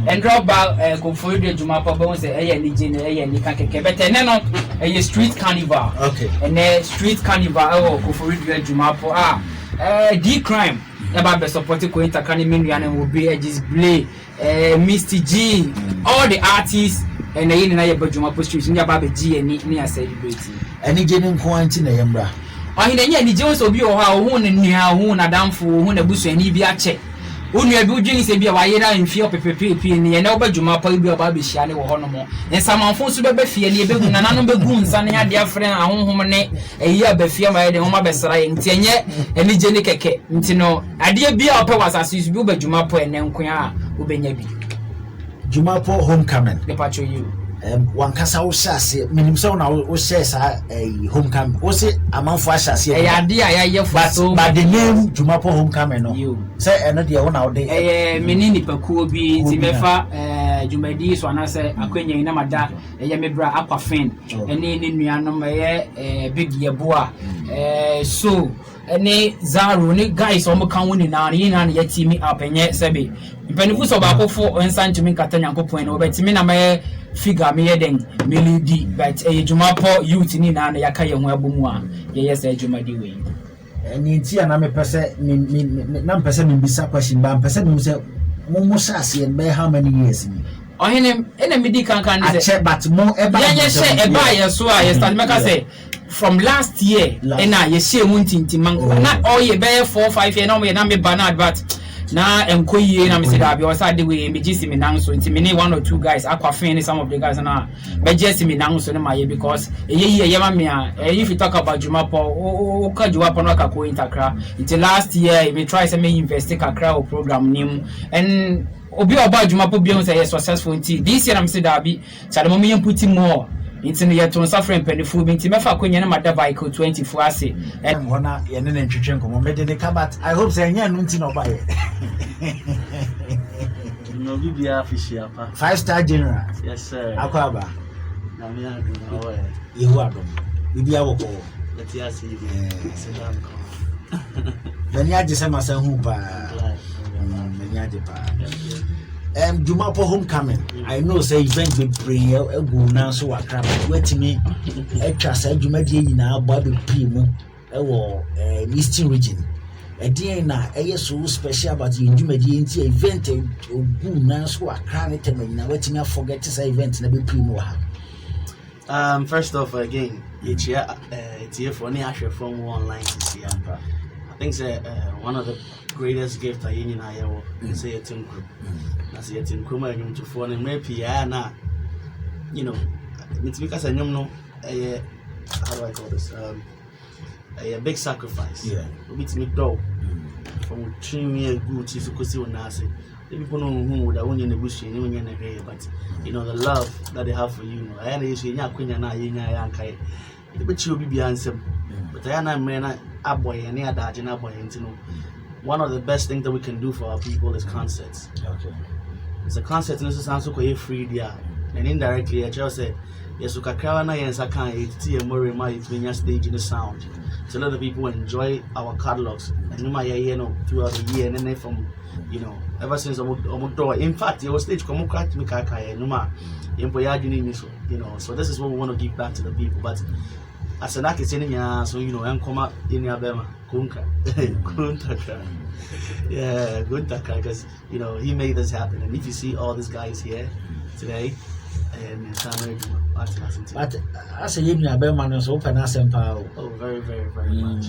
and drop back koforidua Jumapo be say any jene any keke but no a street carnival. Okay. And street carnival koforidua Jumapo D Cryme about be supporting Koo Ntakra and will be a display Mr. G all the artists and the na yeba Jumapo street in about G and near celebrating any genuine quantity na yembra oh in the Jones obi o ha wo ne nua wo na damfo wo na busu ani bi ache onua bi odwin se bi a waye na mfie pepepepe ne na oba Jumapo bi oba be hia ne wo hono mo nsamanfo so be fie ne be gu nananom be gu nsa ne ade afren ahonhom ne eyi abafie ma ye de homa be sra ye nti enye ani je ne keke nti no ade bi a opa wasase bi oba Jumapo ene nko a obenya bi Jumapo homecoming the patcho you one kasa wo hyase minim so na wo share sa homecoming wo se amanfo ahyase ade a ya so but the name Jumapo homecoming no say eno de wo na wo de menini pakuo bi ti befa Jumadi so anase akwanya ina mada mebra aquafin ene ne nuanom big yeboa so ene zaro ne guys omo kan woni na ne ya team up enye sebe mpanifu so ba kofo ensan tumi nkata nyankopon ne obetimi na me figure me yeden melody but Jumapo youth ni na yaka ye ho abomu a ye yes Jumadi we eni ti ana me pese na pese me bisa question ba pese me say mo shase be how many years ni ohene ene medi kan say but mo eba ye so a ye start make say from last year ena ye share muntinti man na all ye be 4-5 year na me na me banad but na enkoyie na me say that be was ade we me gisi me nan so nti me one or two guys aquafin some of the guys na be gisi me nan so na my because ye ma me if you talk about Jumapo ka Jumapo no ka Koo Ntakra nti last year me try say me invest kakra o program nim and obi oba Jumapo bi say successful nti this year na me say that be chale mo me put more nti no ye to suffering penifo bi nti mefa kwanya na mada vehicle 24 ase and wana ye ne ntwetwe nkomo me de kabat I hope say nya no nti no ba ye no bibia official pa 5-star general yes sir akwaba na me adu no we yehu adom bibia woko let ya see you sedan ko bani aje se masa hu pa bani aje pa Jumapo homecoming I know say event be bring egu na so wakra wetimi etwa say Jumadi nyina aba be primu ewo Eastern region edin na so special about Jumadi nti event egu na so wakra ne temanyina wetimi forget say event na be primu ha first off again it's here for any actual from online to see I think one of the greatest gift I in Iowa is a team group. I see a team group and to phone and maybe na you know it's because I know how do I call this a big sacrifice. Yeah. It's me dog from 3 years good to see what I say. The people know who would have in the bush but you know the love that they have for you. I am a queen and I kai. But you be answer. But I am a boy and near that and boy and one of the best things that we can do for our people is concerts. Okay. It's a concert in the sense of free there. And indirectly I just said yes, Ukakara and Sakan it's more it's been stage in the sound. So a lot of people enjoy our catalogs and you know throughout the year and then from you know ever since in fact your stage come crack me kaka numa you know so this is what we want to give back to the people but as an artist so you know and come up in Alabama Koo Ntakra yeah Koo Ntakra because you know he made this happen and if you see all these guys here today and but as a living Alabama so open as oh very much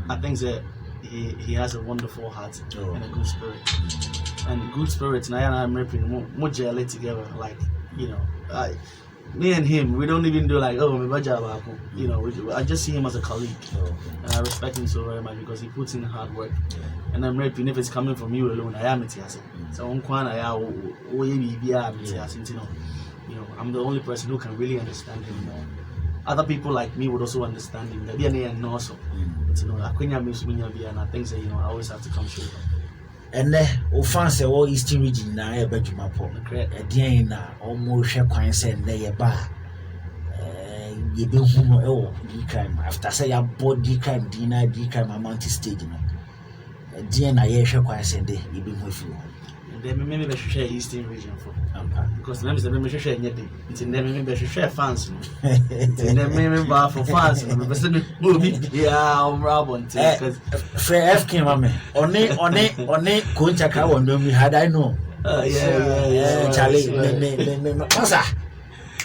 I think that he has a wonderful heart and a good spirit and good spirits and I'm rapping more jelly together like you know me and him we don't even do like you know I just see him as a colleague and I respect him so very much because he puts in hard work and I'm rapping if it's coming from you alone I am it so you know I'm the only person who can really understand him more. Other people like me would also understand him. The DNA and also, but you know, and I think that you know I always have to come straight. And offense all Eastern region na e be Jumapo. Edian na almost share kwan say na ye ba. Ye be hu no e wo Cryme after say ya body Cryme Cryme amount stage no. Edian na ye share kwan say de ye be hu afi. then maybe share Eastern region for because maybe share anything. It's in them maybe share fans. It's in them maybe for fans. Yeah, I'm Rabon because fair F came on me. Only Koo Ntakra one me had I know. Yeah, Charlie. Masa.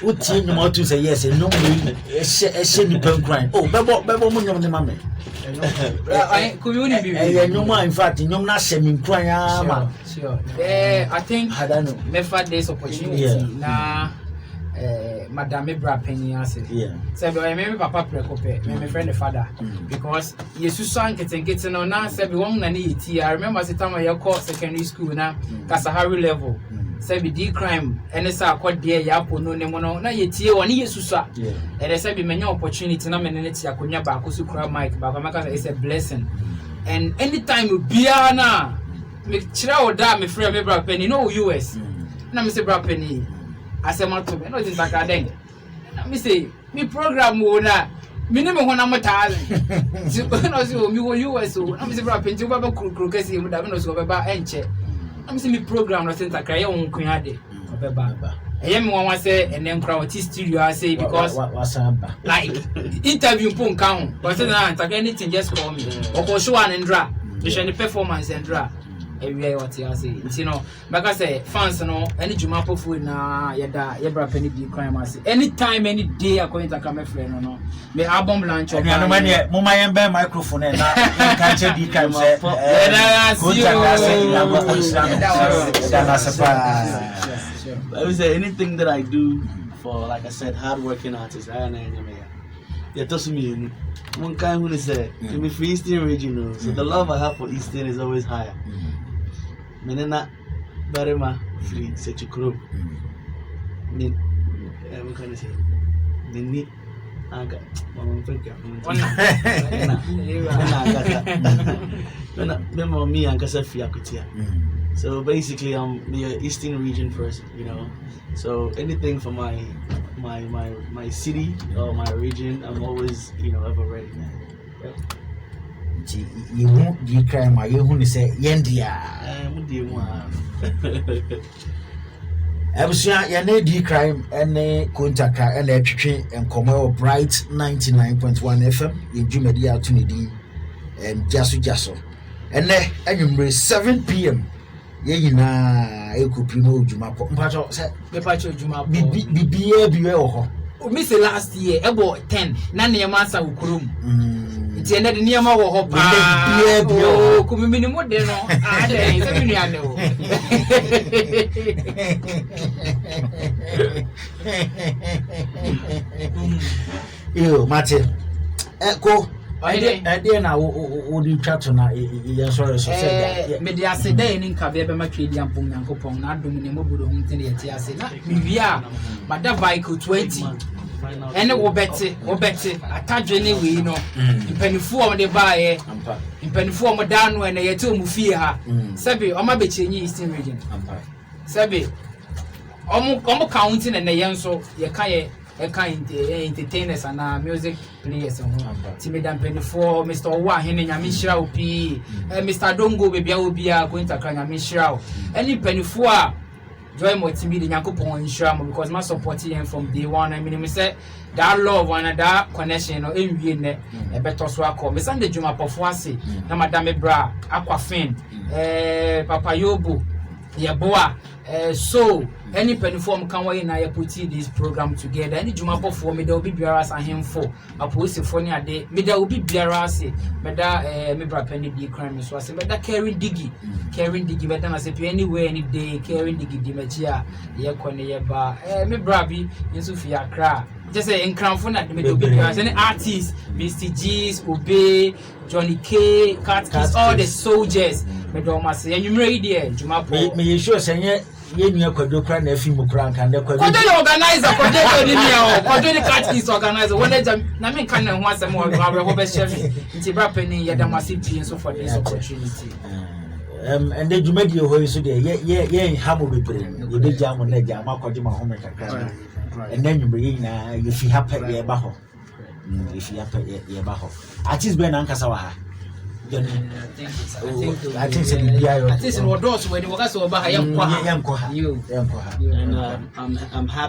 Uti no more to say yes, and no me a shady pen crime. Oh, Bebo Munum the mammy. No more, in fact, you're not sending crying. Sure. I think I don't know. Me for this opportunity na Madame Bra Penny answer. Yeah. So I remember Papa Prekope, my friend the father, because Jesus sang getting on now. Say we want na need. I remember the time I called secondary school na Kasahari level. Say we did crime. And it's a quite dear yapo no nemo no. Na yetie wani Jesus sa. And I said we many opportunity na many neti akonya ba akosu kura mic ba kamaka is a blessing. And anytime we be na me chira oda me free me Bra Penny no US. Na me say Bra Penny. I say my to me no tin baka den. Na me say me program wo na me ne me hona mota. Si no si o mi wo US o. Na me say Bra Penny wo ba kru kesi mu da me no so ba enche. Na me say me program no Koo Ntakra ye won kun ade. Obeba. Eye me won say enen kra what studio I say because like interview pon kan but say na Ntakra anything just call me. Oko show an ndra. Me share the performance ndra. Everywhere what you say, you know, because say fans no any Jumapo food na yada Bra Penny be Cryme as anytime any day I going to come my friend no me album launch no man here mama yembe microphone na can check the Cryme say Koo Ntakra say I would say anything that I do for, like I said, hard-working artists, I know you told me one kind who say to me for Eastern region, so the love I have for Eastern is always higher. Menena Barema free such a crew. What can I say? Nini Aga Mama Franka. Remember me and Kasafia Kutia. So basically I'm the Eastern region first, you know. So anything for my city or my region, I'm always, you know, ever ready. You won't be Cryme, you won't say Yendia. Ebusia ya na di Cryme ene Koo Ntakra ene twetwe enkomo Bright 99.1 FM in Jumedi atunidi jaso ene anwumre 7 p.m. ye nyina ekopimo Jumapo mpacho se mepacho Jumapo bibie biwe wo ho o me say last year ebo 10 na ne yamasa ukurum ti ene de niam wo ho pa o kumimi mo de no ade se mi nuane o yo mate eko ade na wo di twato na ye sorry so say me de ase dey ni nka be ma twedi ampom Nyankopon na adom ne mobudo hu ntene ye ti ase na miwia mada vehicle 20 ene wo bete atadwe ne we no impanifu o de baaye impanifu o danu ene ye te o mu fie ha sebe o ma be chenyi Eastern region sebe o mu county ne ye nso ye ka ye entertainers and music players ti me dan penifo Mr. Owa hene nyame hira opi Mr. Dongo bebia obia Koo Ntakra nyame hira o any penifo a joy mo ti bi de Nyankopon hira mo because my support him from day one. I mean me say that love and that connection no enwie ne e beto so akọ me sande Jumapo fo ase na Madame Bra Aquafin Papa Yobo Yeboa so any penifo can we na put this program together any Jumapo for me there will be biara as him for aposifo ni ade me there will be biara ase me da me Bra Penny di Cryme so ase me da caring digi me da na se anywhere any day caring digi di magia ye kone ye ba me Bra bi nso fi Accra just say enkranfo na me do be biara any artists Mr. G's Obey Johnny K Cat all the soldiers me do ma se enwumre there Jumapo me sure say ye nua kwado kra na afi mu kra nka kwado organizer kwado ni o kwado ni cat is organizer when na me kan na ho asem o go be share nti Bra Penny ye da masi pin so for this opportunity and the Jumedi ho so there ye hamo bebre ye be jam na jam akwaje ma ho me kakra and then you bring na you fi happy ye ba ho if you happy ye ba ho artist be na nkasa wa ha I think so. Yeah, I think so. What doors where the workers over here? yeah, And I'm happy.